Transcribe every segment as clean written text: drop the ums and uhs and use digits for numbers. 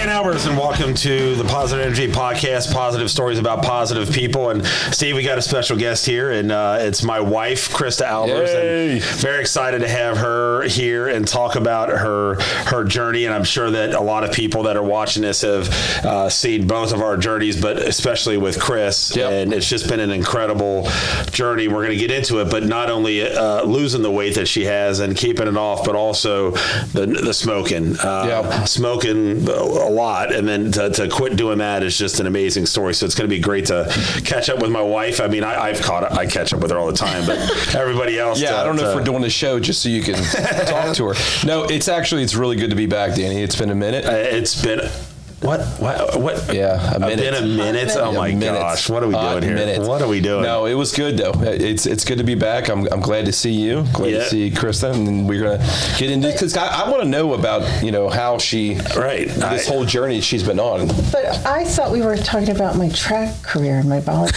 Dan Albers, and welcome to the Positive Energy Podcast, positive stories about positive people. And Steve, we got a special guest here, and it's my wife, Krista Albers. And very excited to have her here and talk about her journey. And I'm sure that a lot of people that are watching this have seen both of our journeys, but especially with Chris. Yep. And it's just been an incredible journey. We're going to get into it, but not only losing the weight that she has and keeping it off, but also the smoking. Smoking a lot, and then to quit doing that is just an amazing story. So it's going to be great to catch up with my wife. I mean, I catch up with her all the time, but everybody else. Yeah, I don't know if we're doing the show just so you can talk to her. No, it's really good to be back, Danny. It's been a minute. It's been. What? Yeah, a minute. Been a minute? Oh my gosh! What are we doing here? Minutes. What are we doing? No, it was good though. It's good to be back. I'm glad to see you. Glad to see Krista, and we're gonna get into because I want to know about how she this whole journey she's been on. But I thought we were talking about my track career and my volleyball.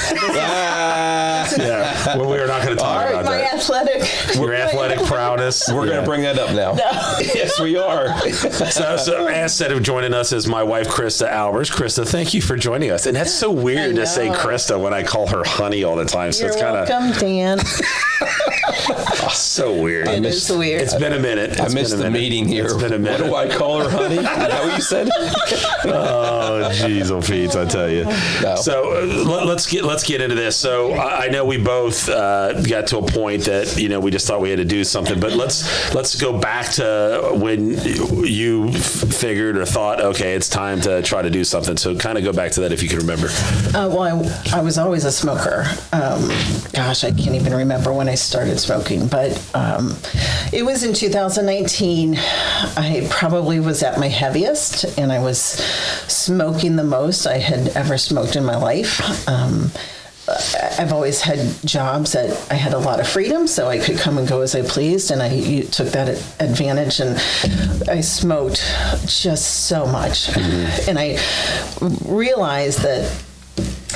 Yeah. Well, we are not going to talk about my that. Your athletic prowess. We're going to bring that up now. No. Yes, we are. So instead of joining us is my wife, Krista Albers. Krista, thank you for joining us. And that's so weird to say Krista when I call her honey all the time. So You're welcome, Dan. So weird. It is weird. It's been a minute. I missed the meeting here. It's been a minute. What do I call her, honey? Is that what you said? Oh, jeez, Pete, I tell you. No. So let's get into this. So I know we both got to a point that we just thought we had to do something, but let's go back to when you figured or thought, okay, it's time to try to do something. So kind of go back to that if you can remember. Well, I was always a smoker. Gosh, I can't even remember when I started smoking, but it was in 2019. I probably was at my heaviest, and I was smoking the most I had ever smoked in my life. I've always had jobs that I had a lot of freedom, so I could come and go as I pleased, and I took that advantage, and I smoked just so much. Mm-hmm. And I realized that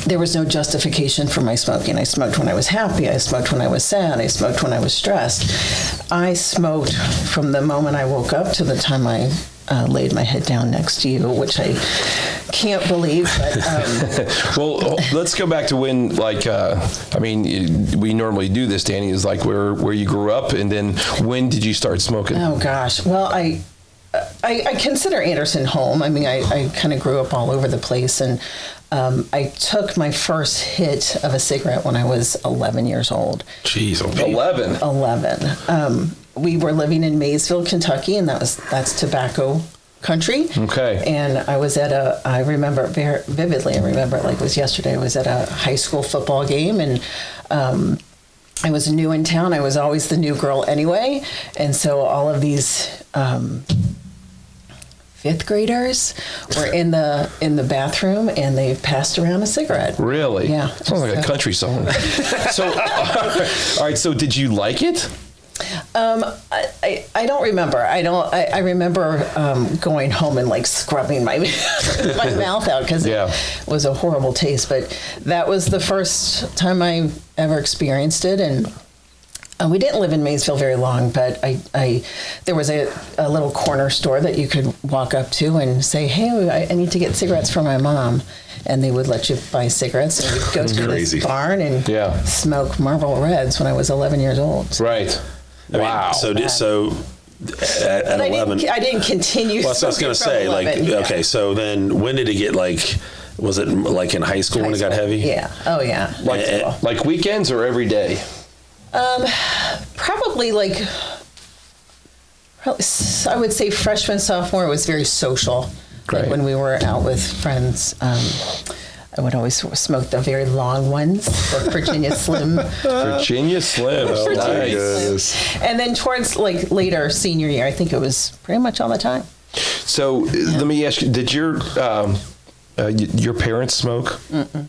there was no justification for my smoking. I smoked when I was happy. I smoked when I was sad. I smoked when I was stressed. I smoked from the moment I woke up to the time I laid my head down next to you, which I can't believe. But, well, let's go back to when, we normally do this, Danny, is like where you grew up, and then when did you start smoking? Oh, gosh. Well, I consider Anderson home. I mean, I kind of grew up all over the place, and I took my first hit of a cigarette when I was 11 years old. Jeez, 11. 11. We were living in Maysville, Kentucky, and that's tobacco country. Okay. And I was at I remember it very vividly. I remember it like it was yesterday. I was at a high school football game, and I was new in town. I was always the new girl anyway, and so all of these fifth graders were in the bathroom, and they passed around a cigarette. Really? Yeah. Sounds like a country song. So, all right. So, did you like it? I don't remember. I remember going home and like scrubbing my my mouth out because it was a horrible taste. But that was the first time I ever experienced it, and we didn't live in Maysville very long. But there was a little corner store that you could walk up to and say, "Hey, I need to get cigarettes for my mom." And they would let you buy cigarettes, and we'd go to this barn and smoke Marlboro Reds when I was 11 years old. Right. Wow. So at 11, I didn't continue. Well, so I was going to say, okay. So then, when did it get was it like in high school when it got heavy? Yeah. Oh yeah. Like weekends or every day? Probably I would say freshman, sophomore was very social. Right. Like when we were out with friends. I would always smoke the very long ones, the Virginia Slim. Virginia Slim. Oh, nice. And then towards later senior year, I think it was pretty much all the time. So let me ask you: did your parents smoke? Mm-mm.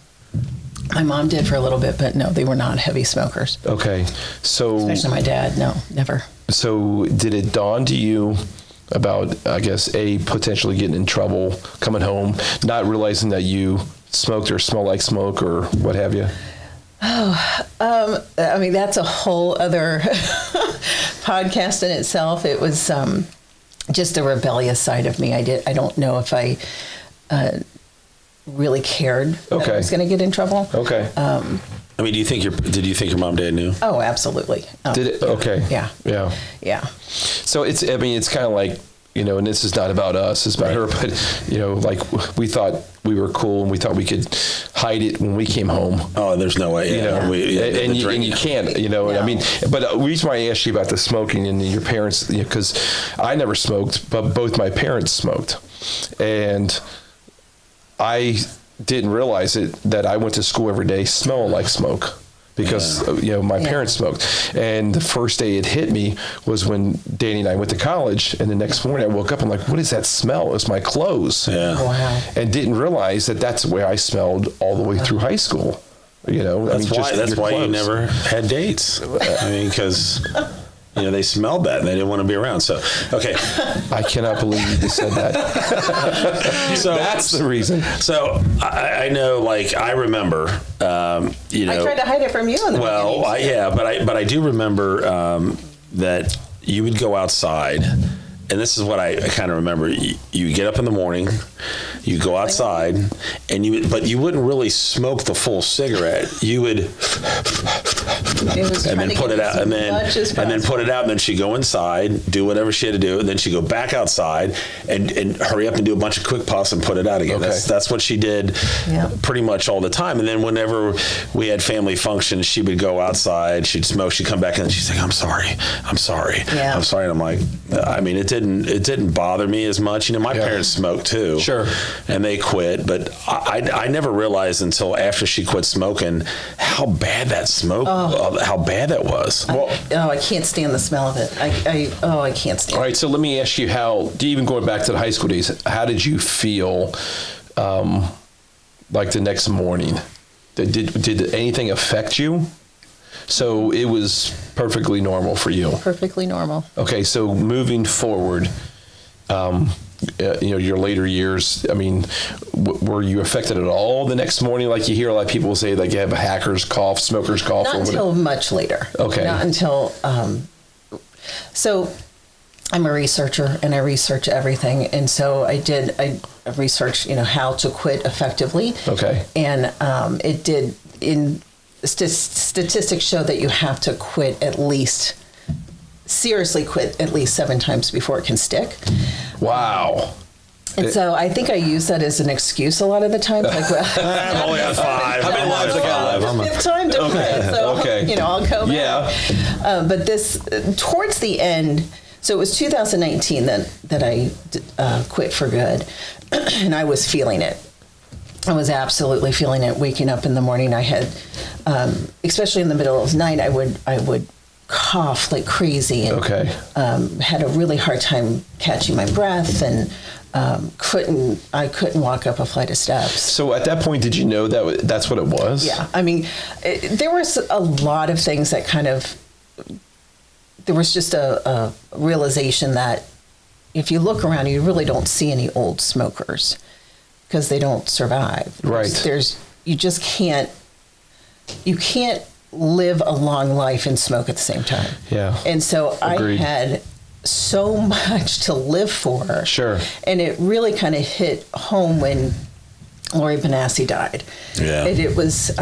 My mom did for a little bit, but no, they were not heavy smokers. Okay, so especially my dad, no, never. So did it dawn to you about, I guess, potentially getting in trouble, coming home, not realizing that you smoked or smell like smoke or what have you? Oh, I mean, that's a whole other podcast in itself. It was, just a rebellious side of me. I don't know if I really cared that I was going to get in trouble. Okay. I mean, did you think your mom and dad knew? Oh, absolutely. Did it? Okay. Yeah. So it's kind of like, and this is not about us, it's about her, but, like we thought we were cool and we thought we could hide it when we came home. Oh, there's no way. And you can't, I mean, but the reason why I asked you about the smoking and your parents, because I never smoked, but both my parents smoked. And I didn't realize that I went to school every day smelling like smoke. Because my parents smoked, and the first day it hit me was when Danny and I went to college, and the next morning I woke up and I'm like, what is that smell? It was my clothes. Wow. And didn't realize that's the way I smelled all the way through high school. That's why you never had dates. I mean, because they smelled that and they didn't want to be around. So, okay. I cannot believe you said that. So that's the reason. So I know, I remember, I tried to hide it from you in the beginning. But I do remember that you would go outside, and this is what I kind of remember. You get up in the morning, you go outside, and you wouldn't really smoke the full cigarette. You would, and then put it out, and then put it out, and then she'd go inside, do whatever she had to do, and then she'd go back outside and hurry up and do a bunch of quick puffs and put it out again. Okay. That's what she did pretty much all the time. And then whenever we had family functions, she would go outside, she'd smoke, she'd come back in, and she's like, I'm sorry. Yeah. I'm sorry. And I'm like, I mean, it didn't bother me as much. My parents smoked too. Sure. And they quit, but I never realized until after she quit smoking how bad that how bad that was. I can't stand the smell of it. I can't stand it. All right, so let me ask you even going back to the high school days, how did you feel like the next morning? Did anything affect you? So it was perfectly normal for you? Perfectly normal. Okay, so moving forward, your later years, I mean, were you affected at all the next morning? Like you hear a lot of people say, like you have a hacker's cough, smoker's cough. Not until much later. Okay. Not until, so I'm a researcher and I research everything. And so I researched, how to quit effectively. Okay. And it did, statistics show that you have to seriously quit at least 7 times before it can stick. Wow. And so I think I use that as an excuse a lot of the time. Like, I'm only on 5. How many lives I got left? Fifth time to quit. So, I'll go back. Yeah. But this, towards the end, so it was 2019 that I quit for good. And I was feeling it. I was absolutely feeling it. Waking up in the morning, I had, especially in the middle of the night, I would cough like crazy and had a really hard time catching my breath and I couldn't walk up a flight of steps. So at that point, did you know that's what it was? Yeah. I mean, there was a lot of things that there was just a realization that if you look around, you really don't see any old smokers because they don't survive. Right. You just can't live a long life and smoke at the same time. Yeah. And so Agreed. I had so much to live for. Sure. And it really kind of hit home when Lori Benassi died. Yeah. It was,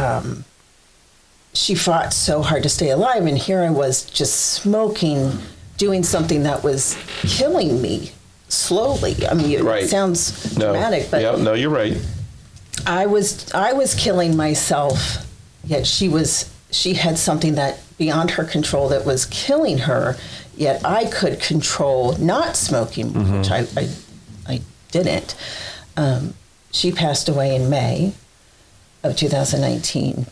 she fought so hard to stay alive, and here I was just smoking, doing something that was killing me slowly. I mean, it sounds dramatic, but no, you're right. I was killing myself, yet she had something that beyond her control that was killing her, yet I could control not smoking, which I didn't. She passed away in May of 2019,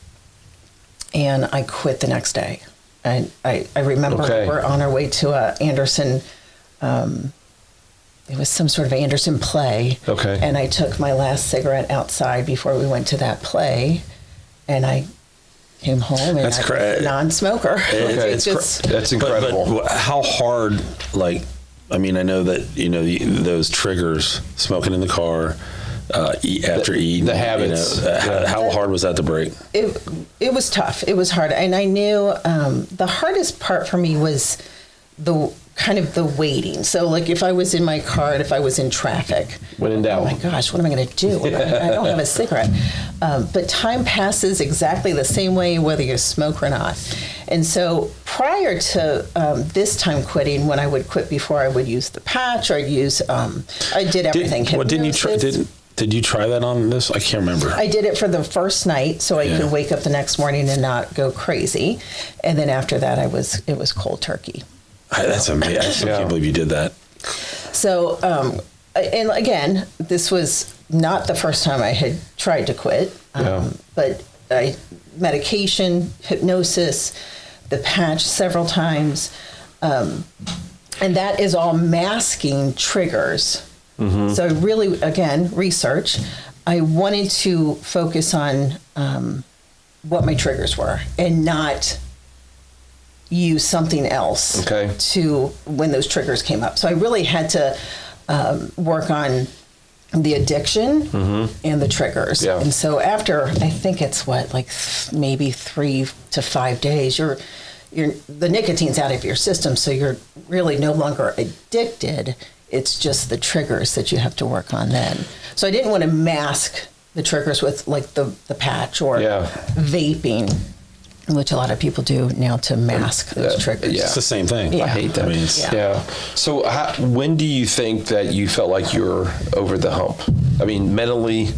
and I quit the next day. I remember we're on our way to a Anderson, it was some sort of Anderson play. Okay. And I took my last cigarette outside before we went to that play, and I came home and I was a non-smoker. That's incredible. But how hard, I know that, those triggers, smoking in the car, after eating. The habits. How hard was that to break? It was tough. It was hard. And I knew the hardest part for me was kind of the waiting. So like if I was in my car and if I was in traffic, when in doubt, oh my gosh, what am I going to do? I don't have a cigarette. But time passes exactly the same way whether you smoke or not. And so prior to this time quitting, when I would quit before, I would use the patch, or I'd use, I did everything. Didn't you try? Did you try that on this? I can't remember. I did it for the first night, so I could wake up the next morning and not go crazy. And then after that, it was cold turkey. That's amazing. I still can't believe you did that. So, and again, this was not the first time I had tried to quit, but medication, hypnosis, the patch several times, and that is all masking triggers. Mm-hmm. So really, again, research. I wanted to focus on what my triggers were and not use something else to when those triggers came up. So I really had to work on the addiction and the triggers. Yeah. And so after, I think it's maybe 3 to 5 days, you're the nicotine's out of your system, so you're really no longer addicted. It's just the triggers that you have to work on then. So I didn't want to mask the triggers with like the patch or vaping, which a lot of people do now to mask those triggers. Yeah. It's the same thing. Yeah. I hate that. So when do you think that you felt like you were over the hump? I mean, mentally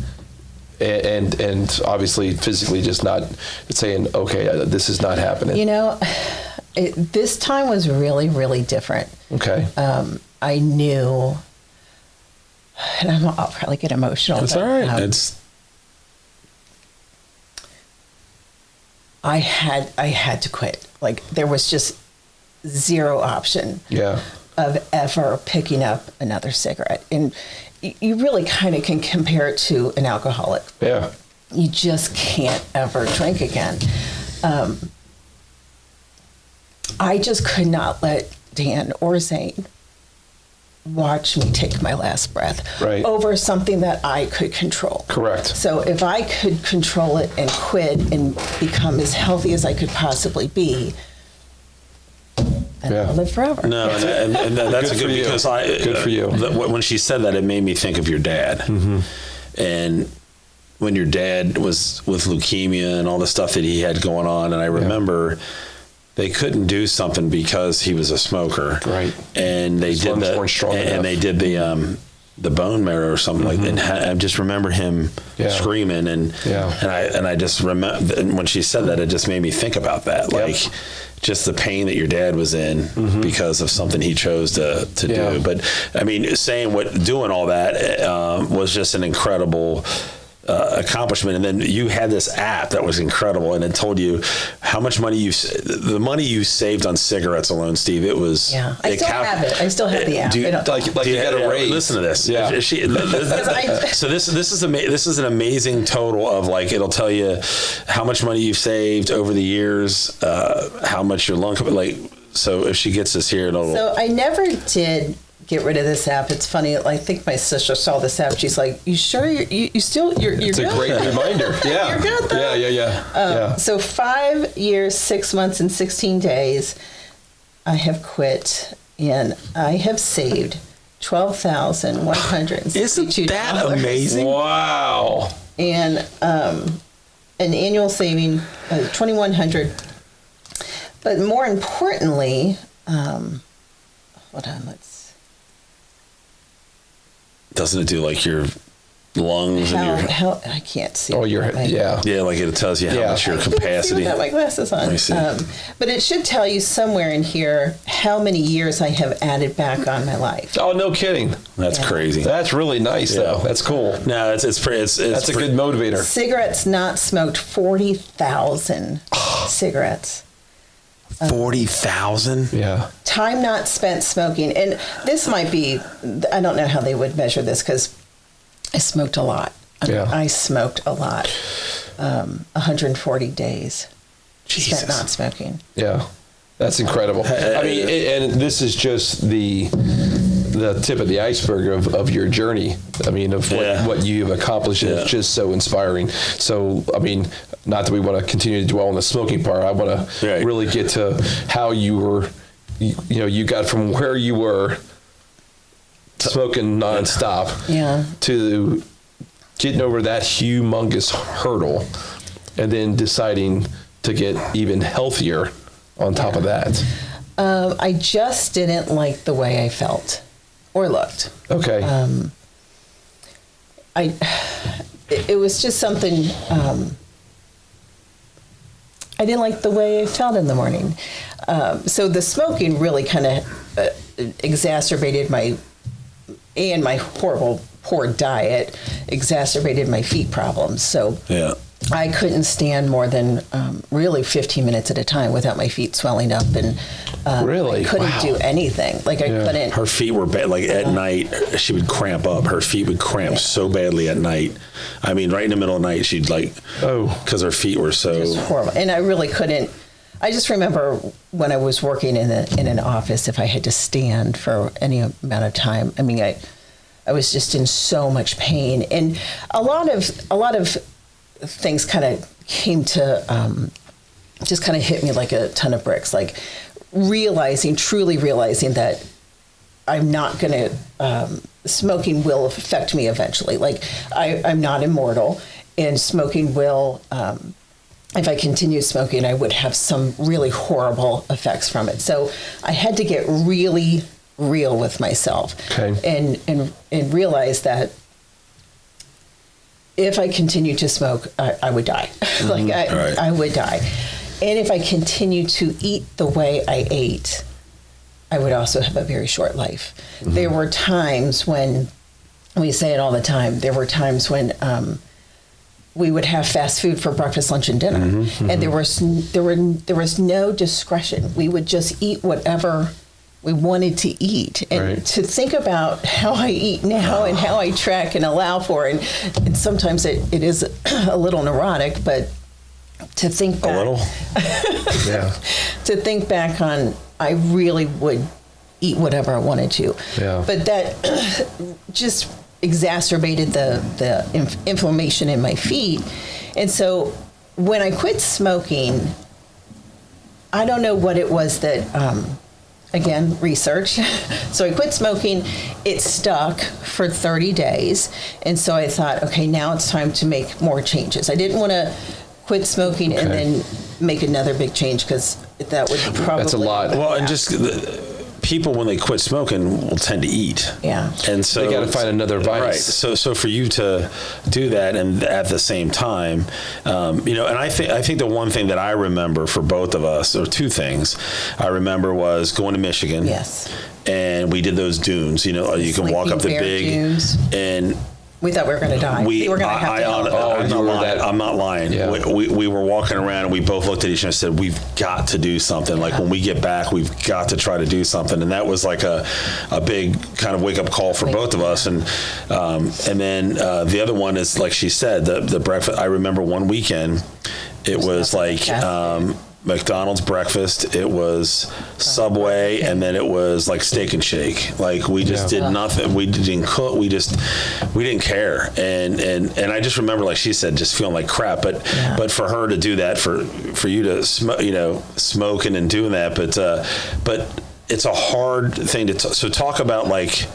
and obviously physically, just not saying, okay, this is not happening. You know, this time was really, really different. Okay. I knew, and I'll probably get emotional. It's all right. I had to quit. Like there was just zero option of ever picking up another cigarette. And you really kind of can compare it to an alcoholic. Yeah. You just can't ever drink again. I just could not let Dan or Zane watch me take my last breath over something that I could control. Correct. So if I could control it and quit and become as healthy as I could possibly be, then I'll live forever. No, and that's good because good for you. When she said that, it made me think of your dad. Mm-hmm. And when your dad was with leukemia and all the stuff that he had going on, and I remember they couldn't do something because he was a smoker, right? And they did they did the bone marrow or something like that. And I just remember him screaming, and I just remember when she said that, it just made me think about that, like just the pain that your dad was in because of something he chose to do. But I mean, doing all that was just an incredible accomplishment. And then you had this app that was incredible, and it told you how much money the money you saved on cigarettes alone, Steve. It was I still have it. I still have the app. You got a raise. Listen to this. So this is an amazing total of, like, it'll tell you how much money you've saved over the years, how much your lung, like. So if she gets this here, So I never did get rid of this app. It's funny. I think my sister saw this app. She's like, "You sure you still you're It's good?" a great reminder. Yeah, you're good though. Yeah. So 5 years, 6 months, and 16 days, I have quit, and I have saved $12,162. Isn't that amazing? Wow. And an annual saving of $2,100. But more importantly, hold on, doesn't it do like your lungs and your? I can't see. Oh, like it tells you how much your capacity. I got my glasses on. Let me see. But it should tell you somewhere in here how many years I have added back on my life. Oh, no kidding. That's crazy. That's really nice, though. That's cool. No, it's that's a good motivator. Cigarettes not smoked, 40,000 cigarettes. 40,000? Yeah. Time not spent smoking. And this might be, I don't know how they would measure this because I smoked a lot. I smoked a lot. 140 days spent not smoking. Yeah. That's incredible. I mean, and this is just the tip of the iceberg of your journey. I mean, of what you've accomplished. And it's just so inspiring. So, I mean, not that we want to continue to dwell on the smoking part. I want to really get to how you were you got from where you were smoking nonstop to getting over that humongous hurdle and then deciding to get even healthier on top of that? I just didn't like the way I felt or looked. Okay. It was just something, I didn't like the way I felt in the morning. So the smoking really kind of exacerbated my horrible, poor diet, exacerbated my feet problems. So I couldn't stand more than really 15 minutes at a time without my feet swelling up, and really I couldn't do anything. Like I couldn't. Her feet were bad. Like at night, she would cramp up. Her feet would cramp so badly at night. I mean, right in the middle of the night, she'd because her feet were so just horrible. And I really couldn't. I just remember when I was working in an office, if I had to stand for any amount of time, I mean, I was just in so much pain, and a lot of things kind of came to just kind of hit me like a ton of bricks. Like truly realizing that I'm not going to. Smoking will affect me eventually. Like I'm not immortal, and smoking will. If I continued smoking, I would have some really horrible effects from it. So I had to get really real with myself, and realize that if I continued to smoke, I would die. I would die. And if I continued to eat the way I ate, I would also have a very short life. Mm-hmm. There were times when, we say it all the time, there were times when we would have fast food for breakfast, lunch, and dinner. Mm-hmm. And there was no discretion. We would just eat whatever we wanted to eat. And to think about how I eat now and how I track and allow for, and sometimes it is a little neurotic, but to think back, to think back on, I really would eat whatever I wanted to. Yeah. But that just exacerbated the inflammation in my feet. And so when I quit smoking, I don't know what it was that, again, research. So I quit smoking. It stuck for 30 days. And so I thought, okay, now it's time to make more changes. I didn't want to quit smoking and then make another big change, because that would probably... That's a lot. Well, and just... people, when they quit smoking, will tend to eat. Yeah. And so they got to find another vice. Right. So for you to do that, and at the same time, and I think the one thing that I remember for both of us, or two things I remember, was going to Michigan. Yes. And we did those dunes. You can walk up the big dunes. And we thought we were going to die. We were going to have to help. I'm not lying. Yeah. We were walking around, and we both looked at each other and said, we've got to do something. Like, when we get back, we've got to try to do something. And that was like a big kind of wake-up call for both of us. And then the other one is, like she said, the breakfast. I remember one weekend, it was like... McDonald's breakfast, it was Subway, and then it was like Steak and Shake. Like, we just did nothing. We didn't cook. We didn't care. And I just remember, like she said, just feeling like crap. But for her to do that, for you to smoking and doing that, but it's a hard thing to. So talk about, like,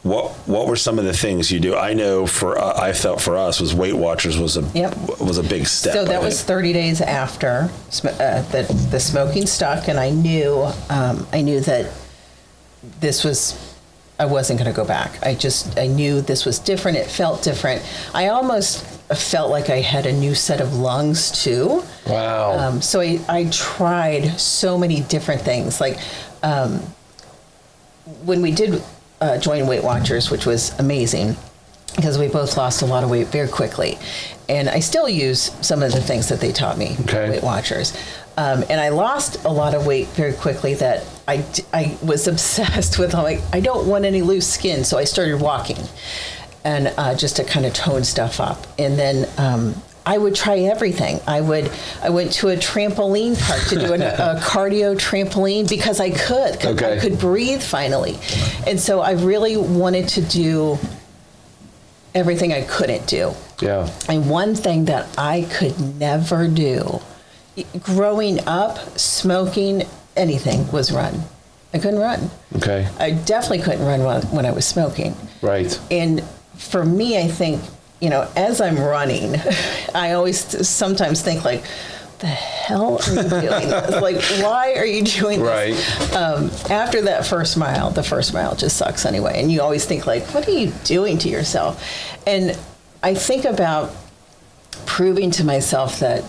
what were some of the things you do? I know I felt for us was Weight Watchers was a big step. So that was 30 days after the smoking stuck, and I knew that I wasn't going to go back. I knew this was different. It felt different. I almost felt like I had a new set of lungs too. Wow. So I tried so many different things. Like when we did join Weight Watchers, which was amazing, because we both lost a lot of weight very quickly. And I still use some of the things that they taught me, Weight Watchers. And I lost a lot of weight very quickly that I was obsessed with. I'm like, I don't want any loose skin. So I started walking, and just to kind of tone stuff up. And then I would try everything. I went to a trampoline park to do a cardio trampoline, because I could. I could breathe finally. And so I really wanted to do everything I couldn't do. Yeah. And one thing that I could never do, growing up, smoking, anything, was run. I couldn't run. Okay. I definitely couldn't run when I was smoking. Right. And for me, I think, as I'm running, I always sometimes think like, the hell are you doing this? Like, why are you doing this? Right. After that first mile, the first mile just sucks anyway. And you always think like, what are you doing to yourself? And I think about proving to myself that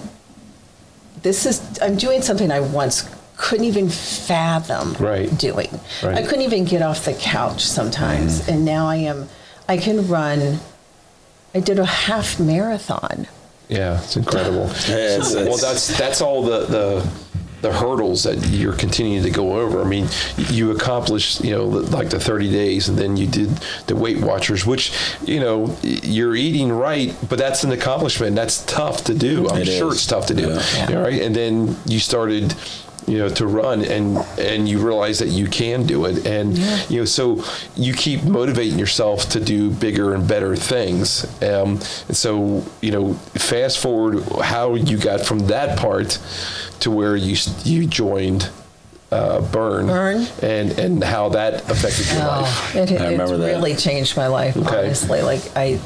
I'm doing something I once couldn't even fathom doing. Right. I couldn't even get off the couch sometimes. And now I can run. I did a half marathon. Yeah, it's incredible. Well, that's all the hurdles that you're continuing to go over. I mean, you accomplished, like the 30 days, and then you did the Weight Watchers, which, you're eating right, but that's an accomplishment. That's tough to do. I'm sure it's tough to do. Yeah. Right? And then you started, to run, and you realize that you can do it. And, so you keep motivating yourself to do bigger and better things. And so, fast forward how you got from that part to where you joined Burn, and how that affected your life. It really changed my life, honestly. Like, I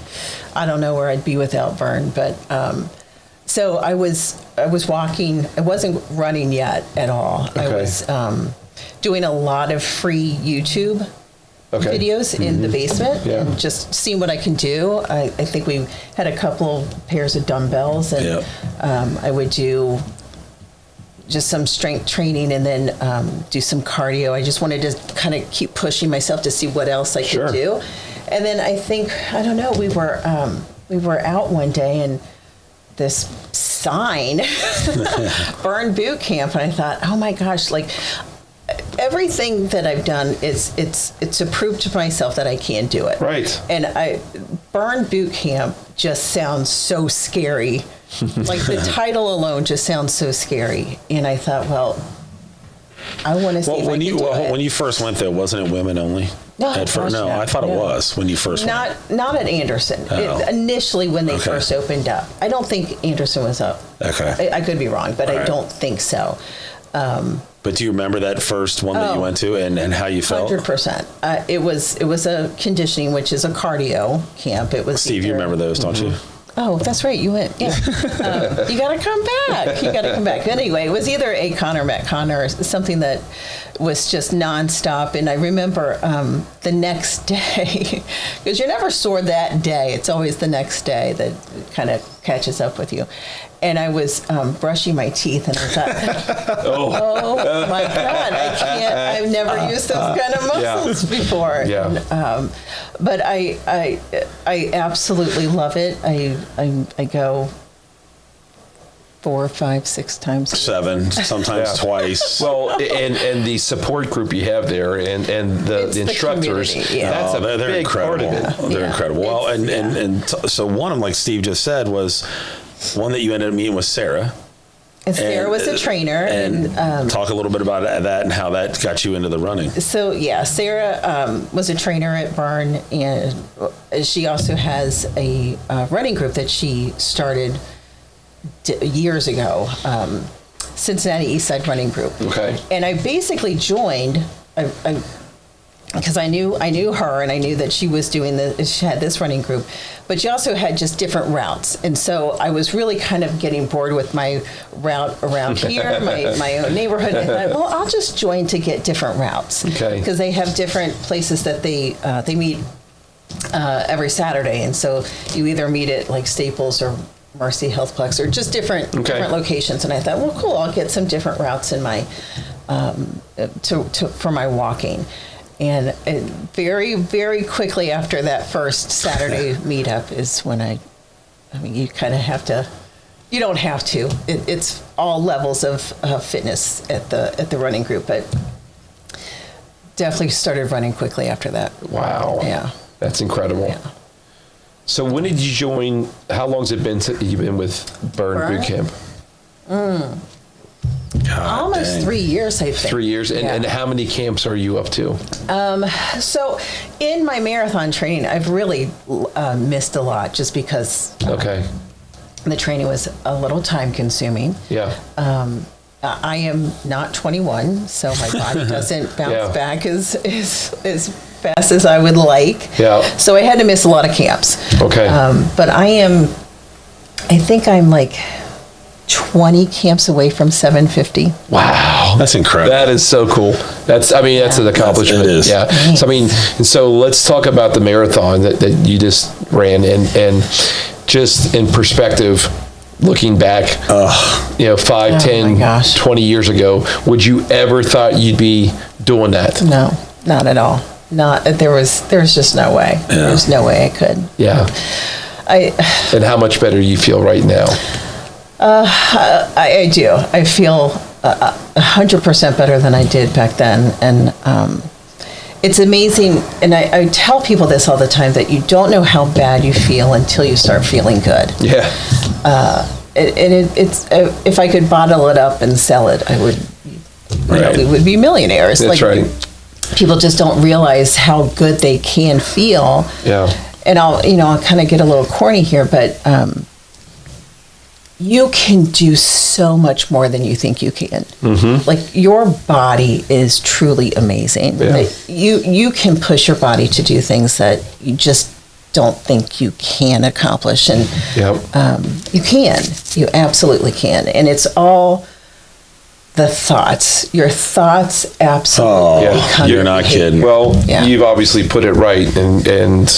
don't know where I'd be without Burn, but so I was walking. I wasn't running yet at all. Okay. I was doing a lot of free YouTube videos in the basement and just seeing what I can do. I think we had a couple pairs of dumbbells, and I would do just some strength training and then do some cardio. I just wanted to kind of keep pushing myself to see what else I could do. And then I don't know, we were out one day, and this sign, Burn Boot Camp, and I thought, oh my gosh, like everything that I've done it's to prove to myself that I can do it. Right. And Burn Boot Camp just sounds so scary. Like the title alone just sounds so scary. And I thought, well, I want to see if I can do it. When you first went there, wasn't it women only? No, I thought it was when you first went. Not at Anderson. Initially, when they first opened up, I don't think Anderson was up. Okay, I could be wrong, but I don't think so. But do you remember that first one that you went to and how you felt? 100%. It was a conditioning, which is a cardio camp. It was. Steve, you remember those, don't you? Oh, that's right. You went. Yeah. You got to come back. Anyway, it was either ACON or Metcon or something that was just nonstop. And I remember the next day, because you're never sore that day. It's always the next day that kind of catches up with you. And I was brushing my teeth, and I thought, oh my God, I can't. I've never used those kind of muscles before. Yeah. And, but I absolutely love it. I go 4, 5, 6 times. 7, sometimes twice. Well, and the support group you have there, and the instructors, that's a they're big incredible. part of it. They're incredible. Well, and so one of them, like Steve just said, was one that you ended up meeting with Sarah. And Sarah was a trainer. And talk a little bit about that and how that got you into the running. So, Sarah was a trainer at Burn, and she also has a running group that she started years ago, Cincinnati Eastside Running Group. Okay. And I basically joined, because I knew her, and I knew that she was doing she had this running group, but she also had just different routes. And so I was really kind of getting bored with my route around here, my own neighborhood. And I thought, well, I'll just join to get different routes. Okay. Because they have different places that they meet every Saturday. And so you either meet at like Staples or Mercy Healthplex, or just different locations. And I thought, well, cool, I'll get some different routes in my for my walking. And very, very quickly after that first Saturday meetup is when I mean, you kind of have to. You don't have to. It's all levels of fitness at the running group, but definitely started running quickly after that. Wow. Yeah. That's incredible. Yeah. So when did you join? How long has it been since you've been with Burn Boot Camp? Almost 3 years, I think. 3 years. And how many camps are you up to? So in my marathon training, I've really missed a lot just because the training was a little time consuming. Yeah. I am not 21, so my body doesn't bounce back as fast as I would like. Yeah. So I had to miss a lot of camps. Okay. But I think I'm like 20 camps away from 750. Wow. That's incredible. That is so cool. That's an accomplishment. It is. Yeah. So, I mean, so let's talk about the marathon that you just ran and just in perspective, looking back, 5, 10, 20 years ago, would you ever thought you'd be doing that? No, not at all. There's just no way. Yeah. There's no way I could. Yeah. And how much better do you feel right now? I do. I feel 100% better than I did back then. And it's amazing. And I tell people this all the time, that you don't know how bad you feel until you start feeling good. Yeah. It's if I could bottle it up and sell it, I would. We would be millionaires. That's right. People just don't realize how good they can feel. Yeah. And I'll kind of get a little corny here, but you can do so much more than you think you can. Mm-hmm. Like, your body is truly amazing. Yeah. Like, you can push your body to do things that you just don't think you can accomplish, and you can. You absolutely can, and it's all the thoughts. Your thoughts absolutely. You're not kidding. Well, you've obviously put it right, and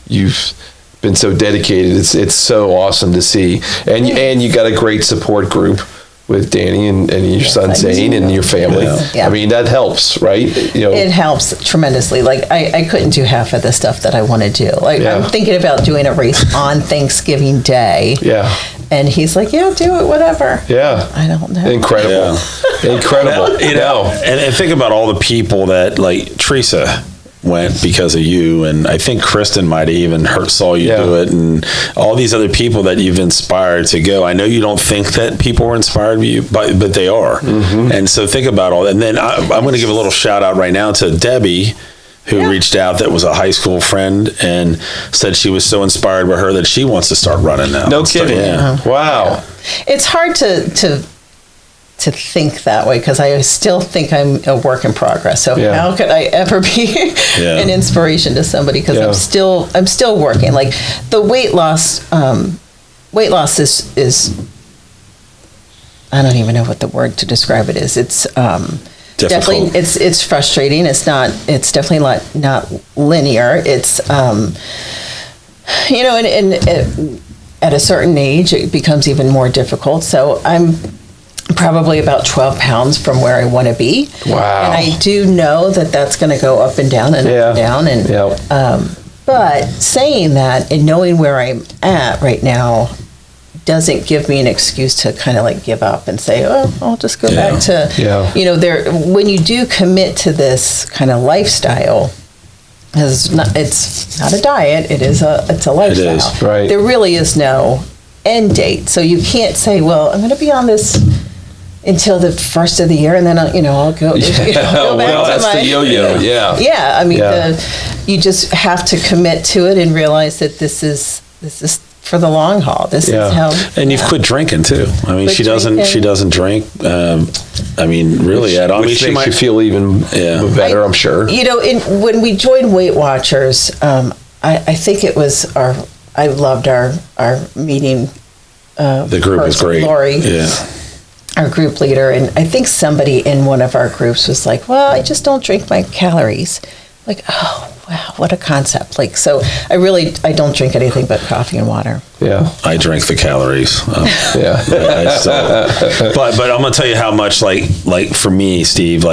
you've been so dedicated. It's so awesome to see, and you got a great support group with Danny and your son Zane and your family. Yeah. I mean, that helps, right? It helps tremendously. Like, I couldn't do half of the stuff that I want to do. Like, I'm thinking about doing a race on Thanksgiving Day. Yeah. And he's like, yeah, do it, whatever. Yeah. I don't know. Incredible. Yeah. Incredible. And think about all the people that, like, Teresa went because of you, and I think Kristen might have even saw you do it, and all these other people that you've inspired to go. I know you don't think that people were inspired by you, but they are. Mm-hmm. And so think about all that. And then I'm going to give a little shout out right now to Debbie, who reached out, that was a high school friend, and said she was so inspired by her that she wants to start running now. No kidding. Wow. Yeah. It's hard to think that way, because I still think I'm a work in progress. So how could I ever be an inspiration to somebody? Because I'm still working. Like, the weight loss is I don't even know what the word to describe it is. It's definitely it's frustrating. It's definitely not linear. It's and at a certain age it becomes even more difficult. So I'm probably about 12 pounds from where I want to be. Wow. And I do know that that's going to go up and down and up and down. And but saying that and knowing where I'm at right now doesn't give me an excuse to kind of like give up and say, oh, I'll just go back to, when you do commit to this kind of lifestyle, it's not a diet, it's a lifestyle. It is, right. There really is no end date. So you can't say, well, I'm going to be on this until the first of the year, and then I'll go. Go back that's the yo-yo. Yeah. I mean, you just have to commit to it and realize that this is for the long haul. This is how. And you've quit drinking too. I mean, she doesn't drink. I mean, really, at all. I mean, she makes you feel even better, I'm sure. When we joined Weight Watchers, I think it was I loved our meeting. The group was great. Lori, our group leader, and I think somebody in one of our groups was like, well, I just don't drink my calories. Like, oh, wow, what a concept. Like, so I don't drink anything but coffee and water. Yeah. I drink the calories. But I'm going to tell you how much, like for me, Steve,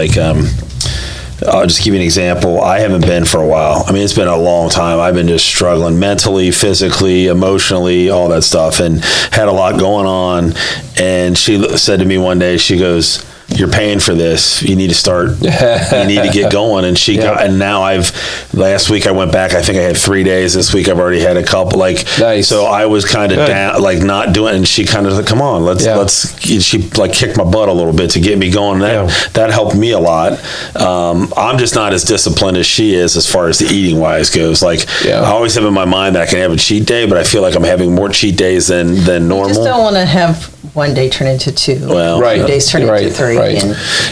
I'll just give you an example. I haven't been for a while. I mean, it's been a long time. I've been just struggling mentally, physically, emotionally, all that stuff, and had a lot going on. And she said to me one day, she goes, you're paying for this. You need to start. You need to get going. And she got. And now last week I went back. I think I had 3 days. This week I've already had a couple. Like, nice. So I was kind of down, like not doing. And she kind of like, come on, let's. She like kicked my butt a little bit to get me going. That helped me a lot. I'm just not as disciplined as she is as far as the eating wise goes. Like, I always have in my mind that I can have a cheat day, but I feel like I'm having more cheat days than normal. You just don't want to have one day turn into 2. Well, 2 days turn into 3. Right.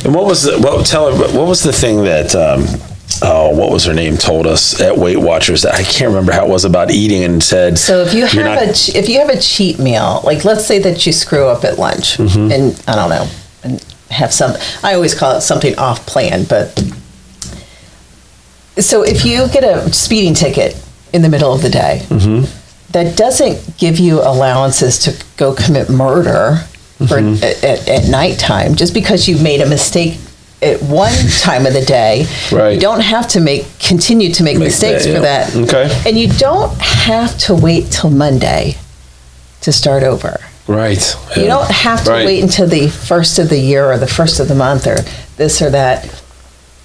And what was the thing that what was her name told us at Weight Watchers that I can't remember how it was about eating and said. So if you have a cheat meal, like let's say that you screw up at lunch and I don't know, and have some, I always call it something off plan, but so if you get a speeding ticket in the middle of the day, that doesn't give you allowances to go commit murder at nighttime just because you made a mistake at one time of the day. You don't have to continue to make mistakes for that. Okay. And you don't have to wait till Monday to start over. Right. You don't have to wait until the first of the year or the first of the month or this or that.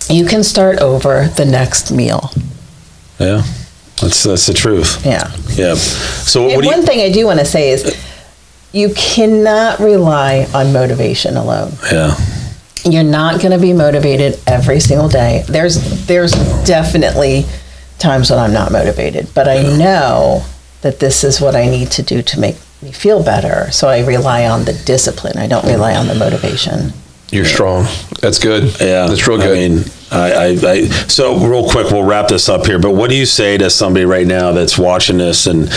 You can start over the next meal. Yeah. That's the truth. Yeah. Yeah. So one thing I do want to say is you cannot rely on motivation alone. Yeah. You're not going to be motivated every single day. There's definitely times when I'm not motivated, but I know that this is what I need to do to make me feel better. So I rely on the discipline. I don't rely on the motivation. You're strong. That's good. Yeah. That's real good. I mean, so real quick, we'll wrap this up here, but what do you say to somebody right now that's watching this and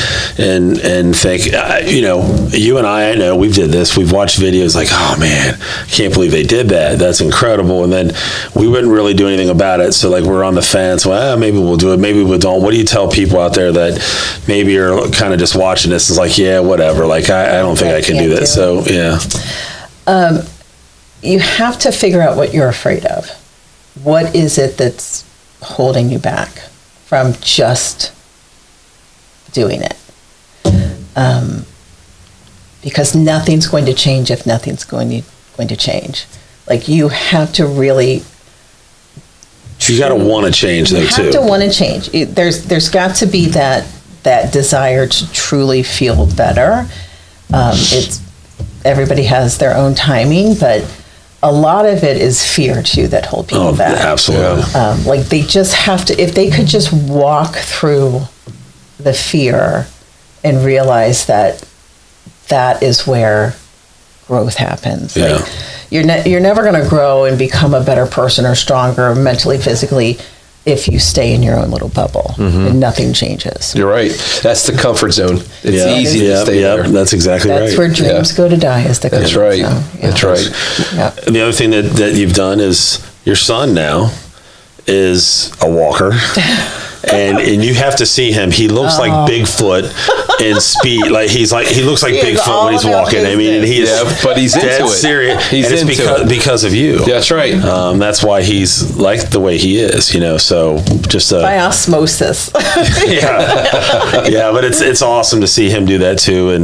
think, you and I know we've did this. We've watched videos like, oh man, I can't believe they did that. That's incredible. And then we wouldn't really do anything about it. So like we're on the fence. Well, maybe we'll do it. Maybe we don't. What do you tell people out there that maybe are kind of just watching this is like, yeah, whatever. Like, I don't think I can do that. So yeah. You have to figure out what you're afraid of. What is it that's holding you back from just doing it? Because nothing's going to change if nothing's going to change. Like you have to really. You got to want to change though too. You have to want to change. There's got to be that desire to truly feel better. Everybody has their own timing, but a lot of it is fear too that hold people back. Absolutely. Like they just have to, if they could just walk through the fear and realize that is where growth happens. Yeah. Like, you're never going to grow and become a better person or stronger mentally, physically, if you stay in your own little bubble and nothing changes. You're right. That's the comfort zone. It's easy to stay there. That's exactly right. That's where dreams go to die, is the comfort zone. That's right. Yeah. The other thing that you've done is your son now is a walker. And you have to see him. He looks like Bigfoot in speed. Like he looks like Bigfoot when he's walking. I mean, he is. But he's dead into it. Serious. He's and it's into because of you. That's right. That's why he's like the way he is. So just by osmosis. yeah. But it's awesome to see him do that too.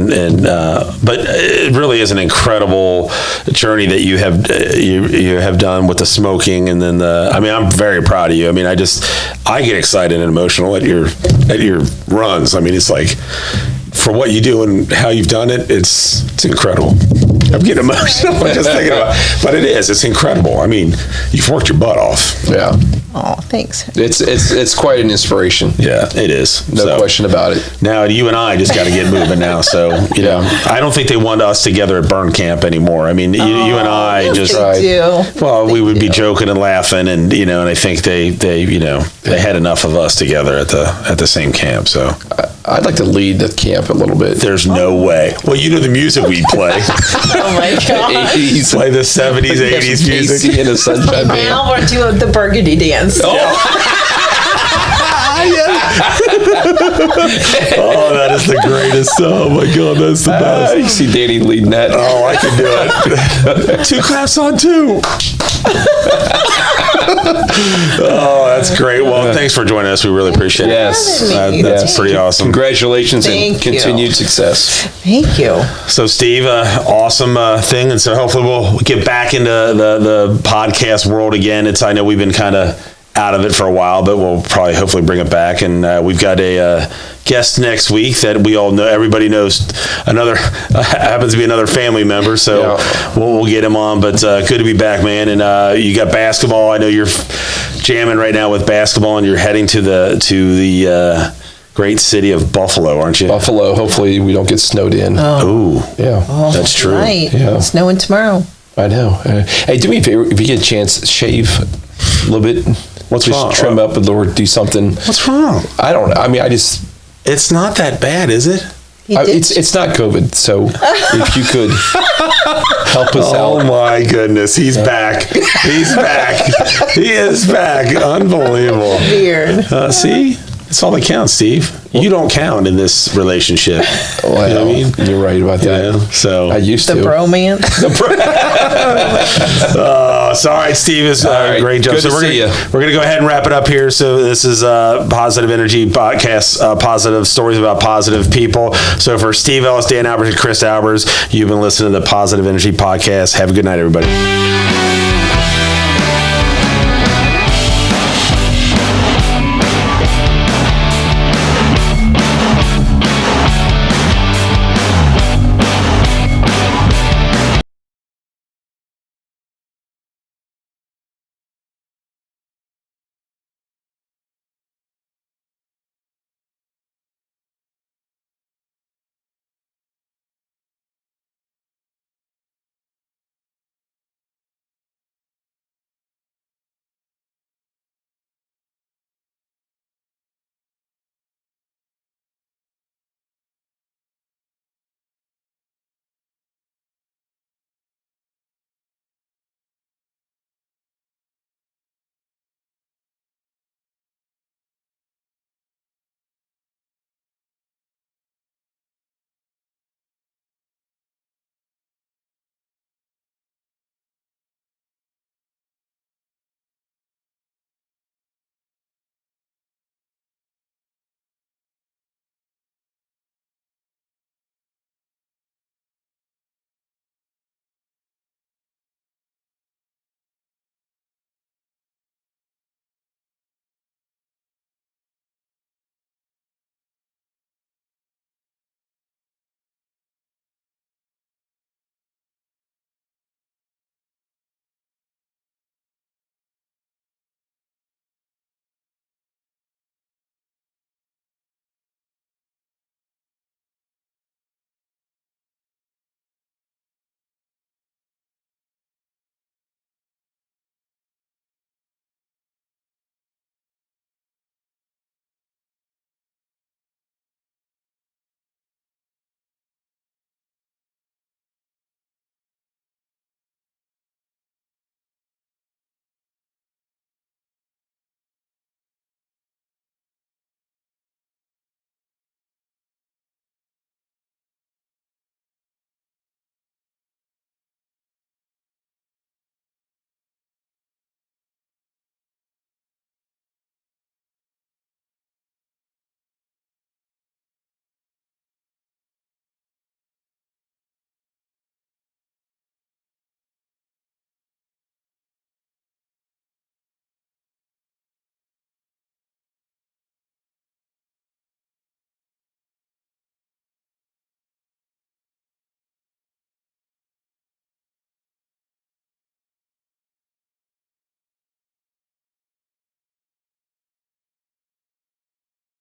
But it really is an incredible journey that you have done with the smoking and then I'm very proud of you. I mean, I get excited and emotional at your runs. I mean, it's like for what you do and how you've done it, it's incredible. I'm getting emotional just thinking about it. But it's incredible. I mean, you've worked your butt off. Yeah. Oh, thanks. It's quite an inspiration. Yeah, it is. No question about it. Now you and I just got to get moving now. So I don't think they want us together at burn camp anymore. I mean, you and I just we would be joking and laughing, and and I think they had enough of us together at the same camp. So I'd like to lead the camp a little bit. There's no way. Well, the music we play. Oh my God. 80s. Play the 70s, 80s music. In a sunshine band. Now we're doing the burgundy dance. Oh, that is the greatest. Oh my God, that's the best. You see Danny leading that. Oh, I can do it. 2 claps on 2. Oh, that's That's great. Well, thanks for joining us. We really appreciate it. Yes. That's pretty awesome. Congratulations and Thank you. continued success. Thank you. So, Steve, awesome thing. And so hopefully we'll get back into the podcast world again. I know we've been kind of out of it for a while, but we'll probably hopefully bring it back. And we've got a guest next week that we all know. Everybody knows happens to be another family member. So we'll get him on. But good to be back, man. And you got basketball. I know you're jamming right now with basketball, and you're heading to the great city of Buffalo, aren't you? Buffalo. Hopefully we don't get snowed in. Oh, yeah. Oh, that's true. Right. Yeah. Snowing tomorrow. I know. Hey, do me a favor. If you get a chance, shave a little bit. What's just wrong? Trim up or do something. What's wrong? I don't know. I mean, It's not that bad, is it? It's not COVID, so if you could help us out. Oh my goodness, he's back. He's back. He is back. Unbelievable. Weird. See? That's all that counts, Steve. You don't count in this relationship. Well, you know what I mean? You're right about that. Yeah, so I used The to. bromance. So, all right, Steve is great job. Good to see you. We're gonna go ahead and wrap it up here. So this is Positive Energy Podcast, positive stories about positive people. So for Steve Ellis, Dan Albers, and Krista Albers, you've been listening to the Positive Energy Podcast. Have a good night, everybody.